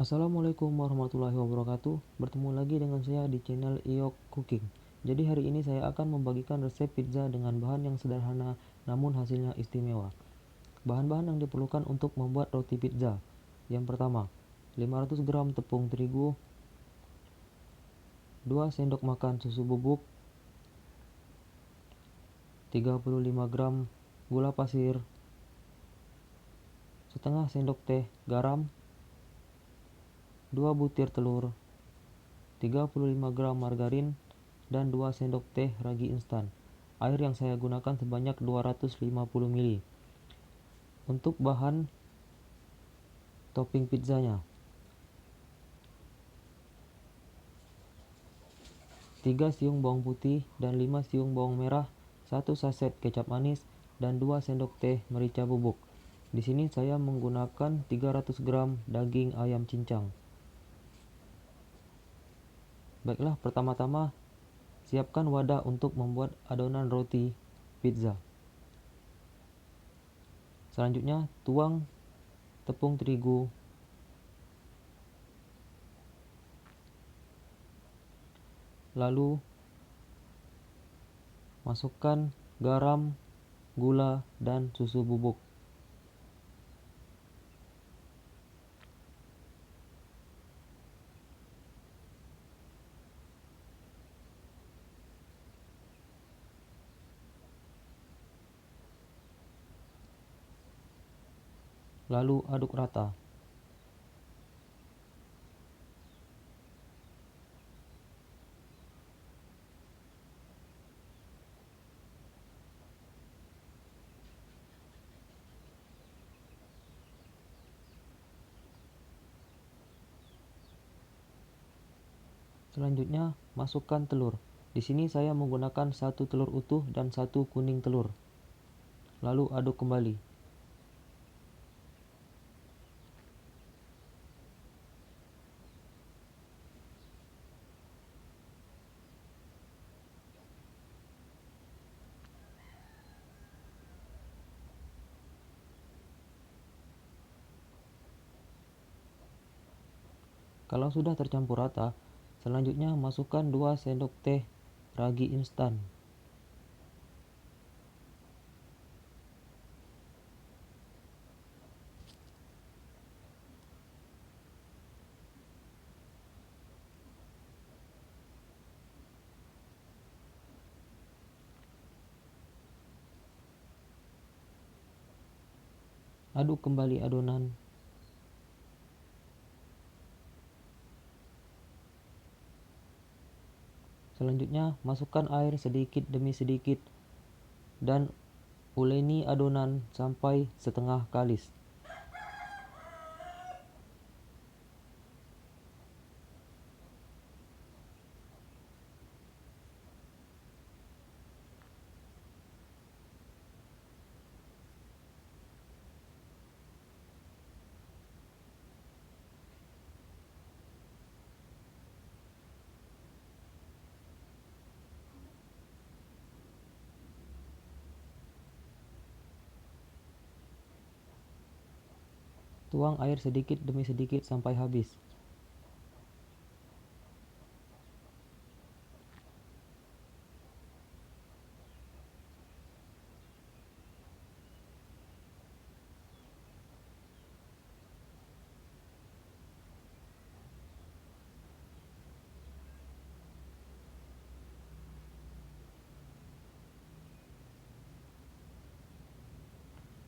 Assalamualaikum warahmatullahi wabarakatuh. Bertemu lagi dengan saya di channel Iyok Cooking. Jadi hari ini saya akan membagikan resep pizza dengan bahan yang sederhana namun hasilnya istimewa. Bahan-bahan yang diperlukan untuk membuat roti pizza. Yang pertama, 500 gram tepung terigu, 2 sendok makan susu bubuk, 35 gram gula pasir, setengah sendok teh garam, 2 butir telur, 35 gram margarin, dan 2 sendok teh ragi instan. Air yang saya gunakan sebanyak 250 ml. Untuk bahan topping pizzanya, 3 siung bawang putih dan 5 siung bawang merah, 1 saset kecap manis, dan 2 sendok teh merica bubuk. Di sini saya menggunakan 300 gram daging ayam cincang. Baiklah, pertama-tama siapkan wadah untuk membuat adonan roti pizza. Selanjutnya, tuang tepung terigu, lalu masukkan garam, gula, dan susu bubuk. Lalu aduk rata. Selanjutnya, masukkan telur. Di sini saya menggunakan 1 telur utuh dan 1 kuning telur. Lalu aduk kembali. Kalau sudah tercampur rata, selanjutnya masukkan 2 sendok teh ragi instan. Aduk kembali adonan. Selanjutnya, masukkan air sedikit demi sedikit dan uleni adonan sampai setengah kalis. Tuang air sedikit demi sedikit sampai habis.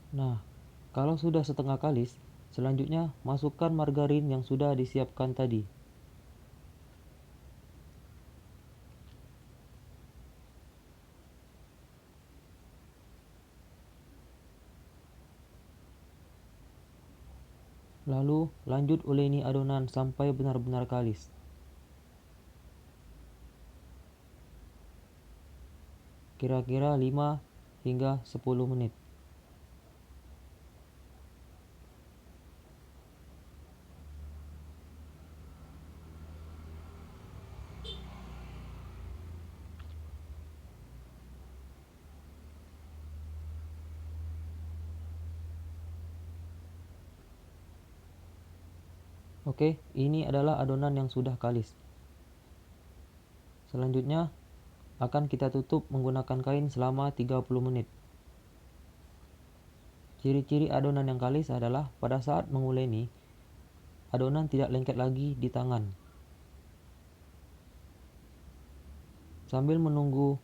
Nah, kalau sudah setengah kalis, selanjutnya masukkan margarin yang sudah disiapkan tadi. Lalu lanjut uleni adonan sampai benar-benar kalis. Kira-kira 5 hingga 10 menit. Oke, ini adalah adonan yang sudah kalis. Selanjutnya akan kita tutup menggunakan kain selama 30 menit. Ciri-ciri adonan yang kalis adalah pada saat menguleni, adonan tidak lengket lagi di tangan. Sambil menunggu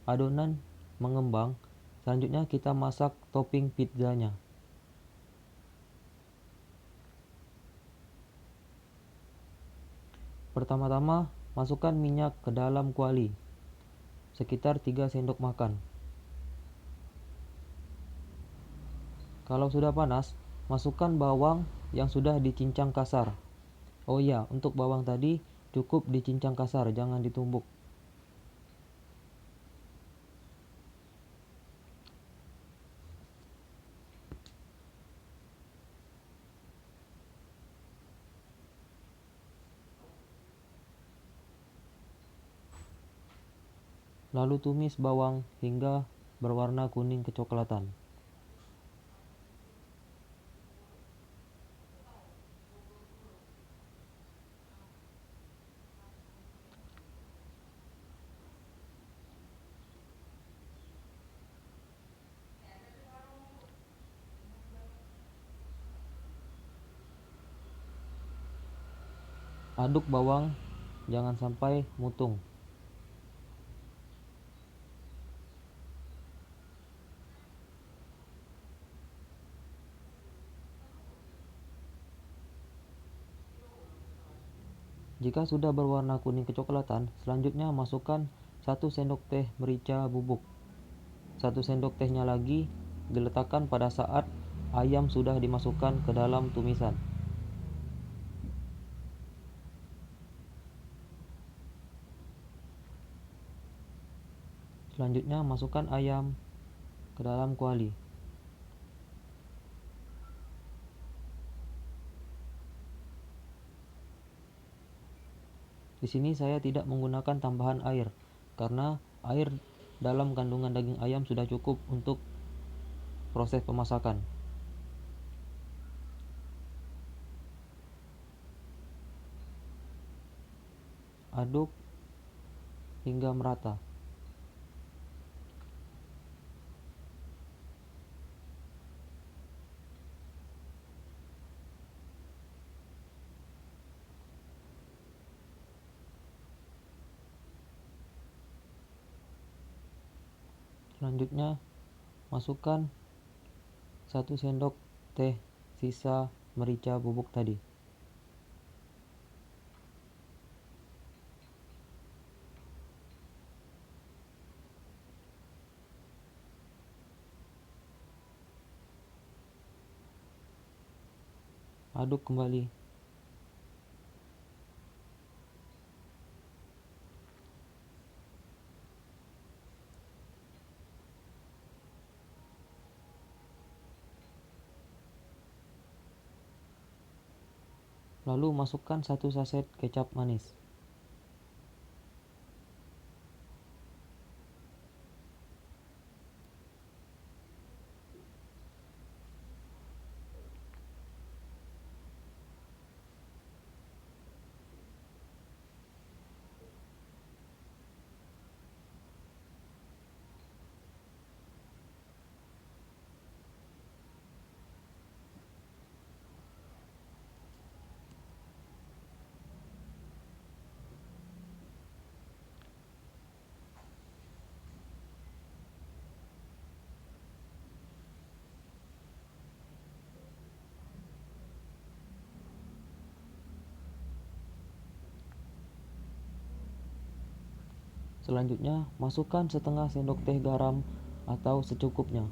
adonan mengembang, selanjutnya kita masak topping pizzanya. Pertama-tama, masukkan minyak ke dalam kuali, sekitar 3 sendok makan. Kalau sudah panas, masukkan bawang yang sudah dicincang kasar. Oh iya, untuk bawang tadi cukup dicincang kasar, jangan ditumbuk. Lalu tumis bawang hingga berwarna kuning kecoklatan. Aduk bawang, jangan sampai mutung. Jika sudah berwarna kuning kecoklatan, selanjutnya masukkan 1 sendok teh merica bubuk. 1 sendok tehnya lagi diletakkan pada saat ayam sudah dimasukkan ke dalam tumisan. Selanjutnya masukkan ayam ke dalam kuali. Di sini saya tidak menggunakan tambahan air karena air dalam kandungan daging ayam sudah cukup untuk proses pemasakan. Aduk hingga merata. Selanjutnya masukkan 1 sendok teh sisa merica bubuk tadi. Aduk kembali. Lalu masukkan 1 saset kecap manis. Selanjutnya, masukkan setengah sendok teh garam atau secukupnya.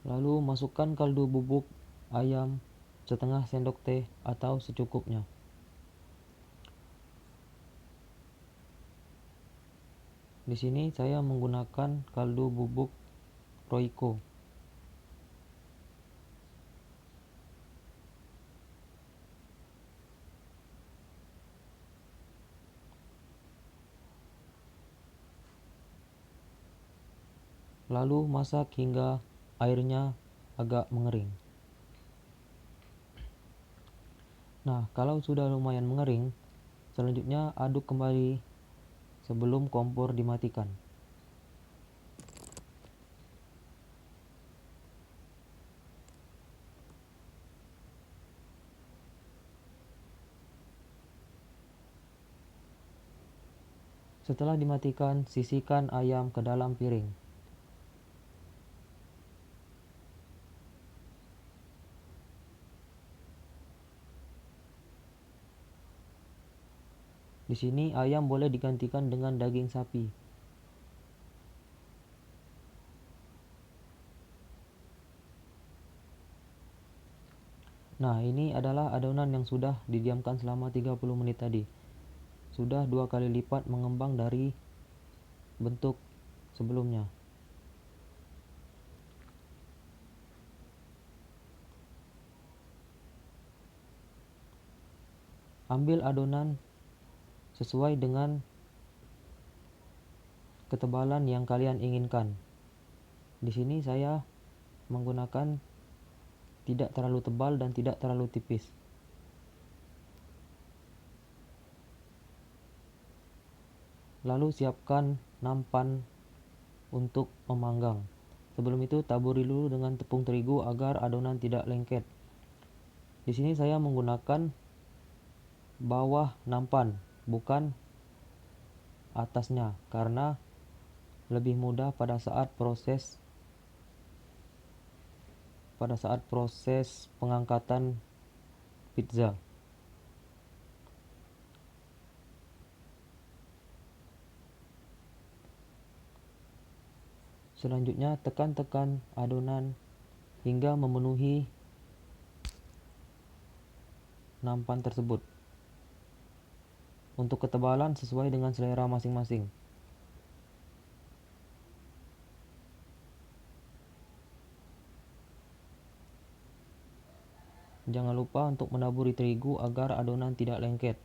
Lalu masukkan kaldu bubuk ayam setengah sendok teh atau secukupnya. Di sini saya menggunakan kaldu bubuk Royco. Lalu masak hingga airnya agak mengering. Nah, kalau sudah lumayan mengering, selanjutnya aduk kembali sebelum kompor dimatikan. Setelah dimatikan, sisihkan ayam ke dalam piring. Di sini ayam boleh digantikan dengan daging sapi. Nah, ini adalah adonan yang sudah didiamkan selama 30 menit tadi. Sudah 2 kali lipat mengembang dari bentuk sebelumnya. Ambil adonan sesuai dengan ketebalan yang kalian inginkan. Di sini saya menggunakan tidak terlalu tebal dan tidak terlalu tipis. Lalu siapkan nampan untuk memanggang. Sebelum itu taburi dulu dengan tepung terigu agar adonan tidak lengket. Di sini saya menggunakan bawah nampan, bukan atasnya, karena lebih mudah pada saat proses pengangkatan pizza. Selanjutnya tekan-tekan adonan hingga memenuhi nampan tersebut. Untuk ketebalan sesuai dengan selera masing-masing. Jangan lupa untuk menaburi terigu agar adonan tidak lengket.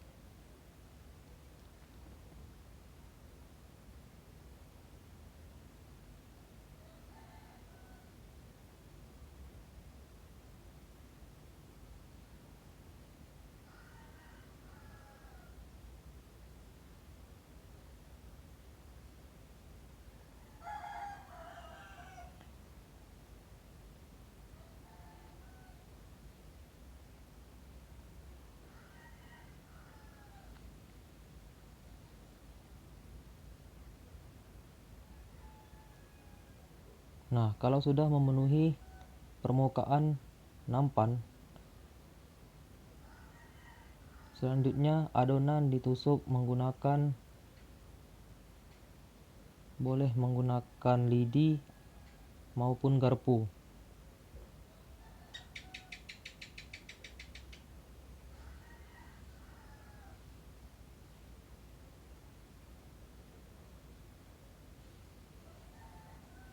Nah, kalau sudah memenuhi permukaan nampan, selanjutnya adonan ditusuk boleh menggunakan lidi maupun garpu.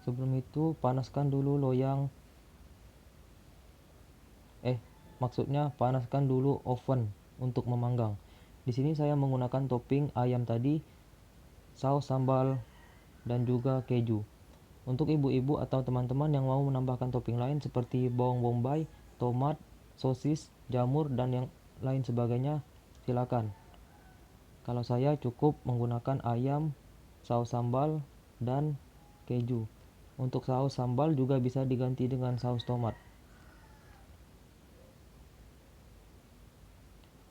Sebelum itu panaskan dulu panaskan dulu oven untuk memanggang. Di sini saya menggunakan topping ayam tadi, saus sambal, dan juga keju. Untuk ibu-ibu atau teman-teman yang mau menambahkan topping lain seperti bawang bombay, tomat, sosis, jamur, dan yang lain sebagainya, silakan. Kalau saya cukup menggunakan ayam, saus sambal, dan keju. Untuk saus sambal juga bisa diganti dengan saus tomat.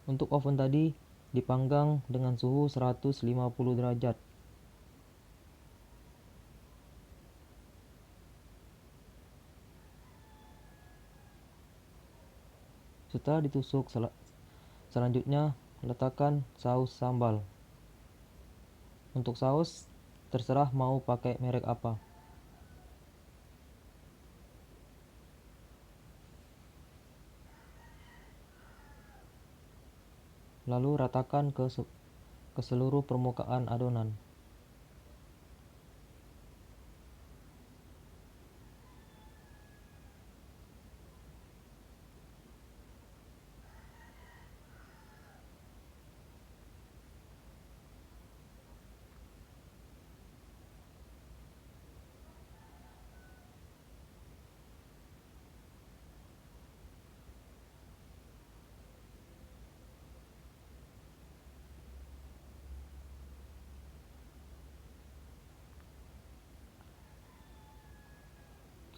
Untuk oven tadi dipanggang dengan suhu 150 derajat. Setelah ditusuk, selanjutnya letakkan saus sambal. Untuk saus, terserah mau pakai merek apa. Lalu ratakan ke seluruh permukaan adonan.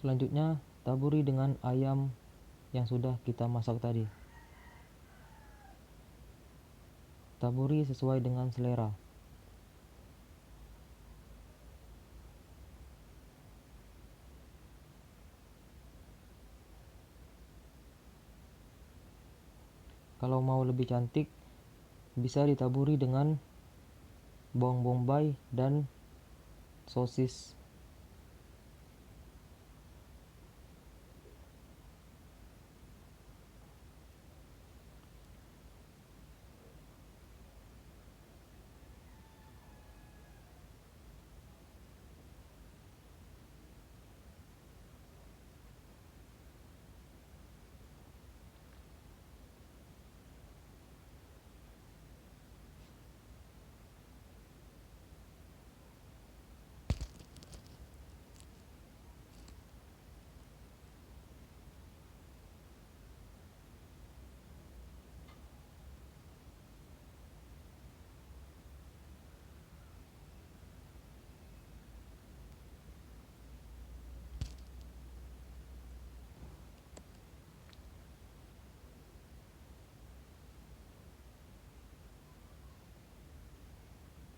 Selanjutnya, taburi dengan ayam yang sudah kita masak tadi. Taburi sesuai dengan selera. Kalau mau lebih cantik, bisa ditaburi dengan bawang bombay dan sosis.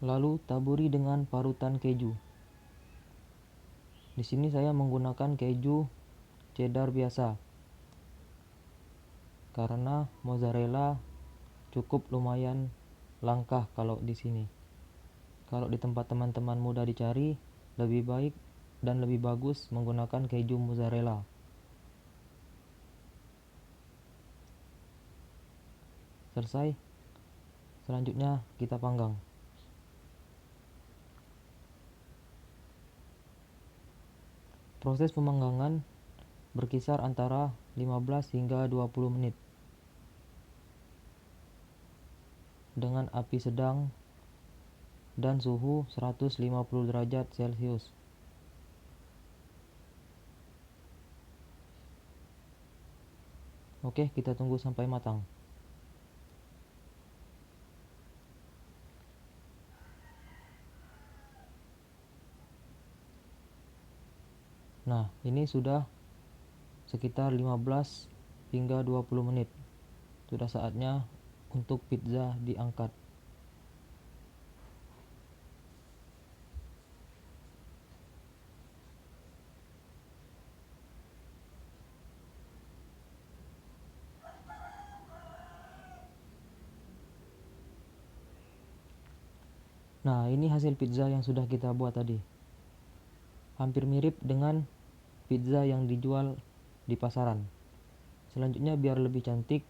Lalu taburi dengan parutan keju. Di sini saya menggunakan keju cheddar biasa, karena mozzarella cukup lumayan langka kalau di sini. Kalau di tempat teman-teman mudah dicari, lebih baik dan lebih bagus menggunakan keju mozzarella. Selesai. Selanjutnya kita panggang. Proses pemanggangan berkisar antara 15 hingga 20 menit dengan api sedang dan suhu 150 derajat Celcius. Oke, kita tunggu sampai matang. Nah, ini sudah sekitar 15 hingga 20 menit. Sudah saatnya untuk pizza diangkat. Nah, ini hasil pizza yang sudah kita buat tadi. Hampir mirip dengan pizza yang dijual di pasaran. Selanjutnya, biar lebih cantik,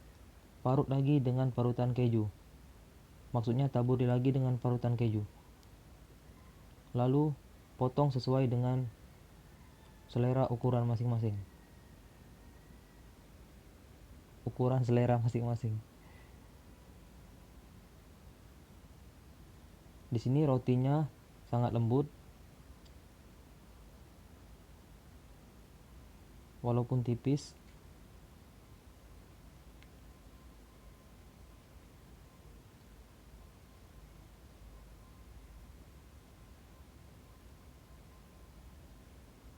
parut lagi dengan parutan keju. Maksudnya taburi lagi dengan parutan keju. Lalu potong sesuai dengan selera ukuran masing-masing. Ukuran selera masing-masing. Di sini rotinya sangat lembut, walaupun tipis.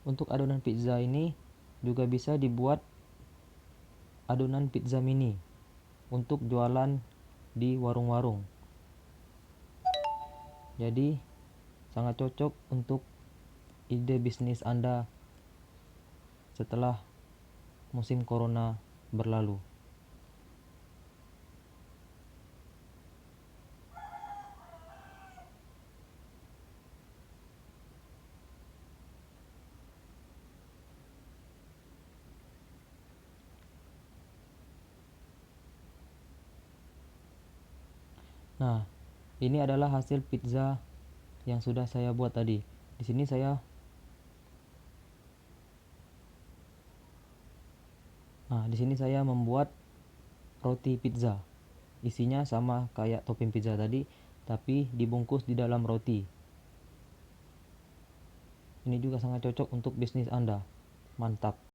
Untuk adonan pizza ini juga bisa dibuat adonan pizza mini untuk jualan di warung-warung. Jadi sangat cocok untuk ide bisnis Anda setelah musim corona berlalu. Nah, ini adalah hasil pizza yang sudah saya buat tadi. Di sini saya membuat roti pizza. Isinya sama kayak topping pizza tadi, tapi dibungkus di dalam roti. Ini juga sangat cocok untuk bisnis Anda. Mantap.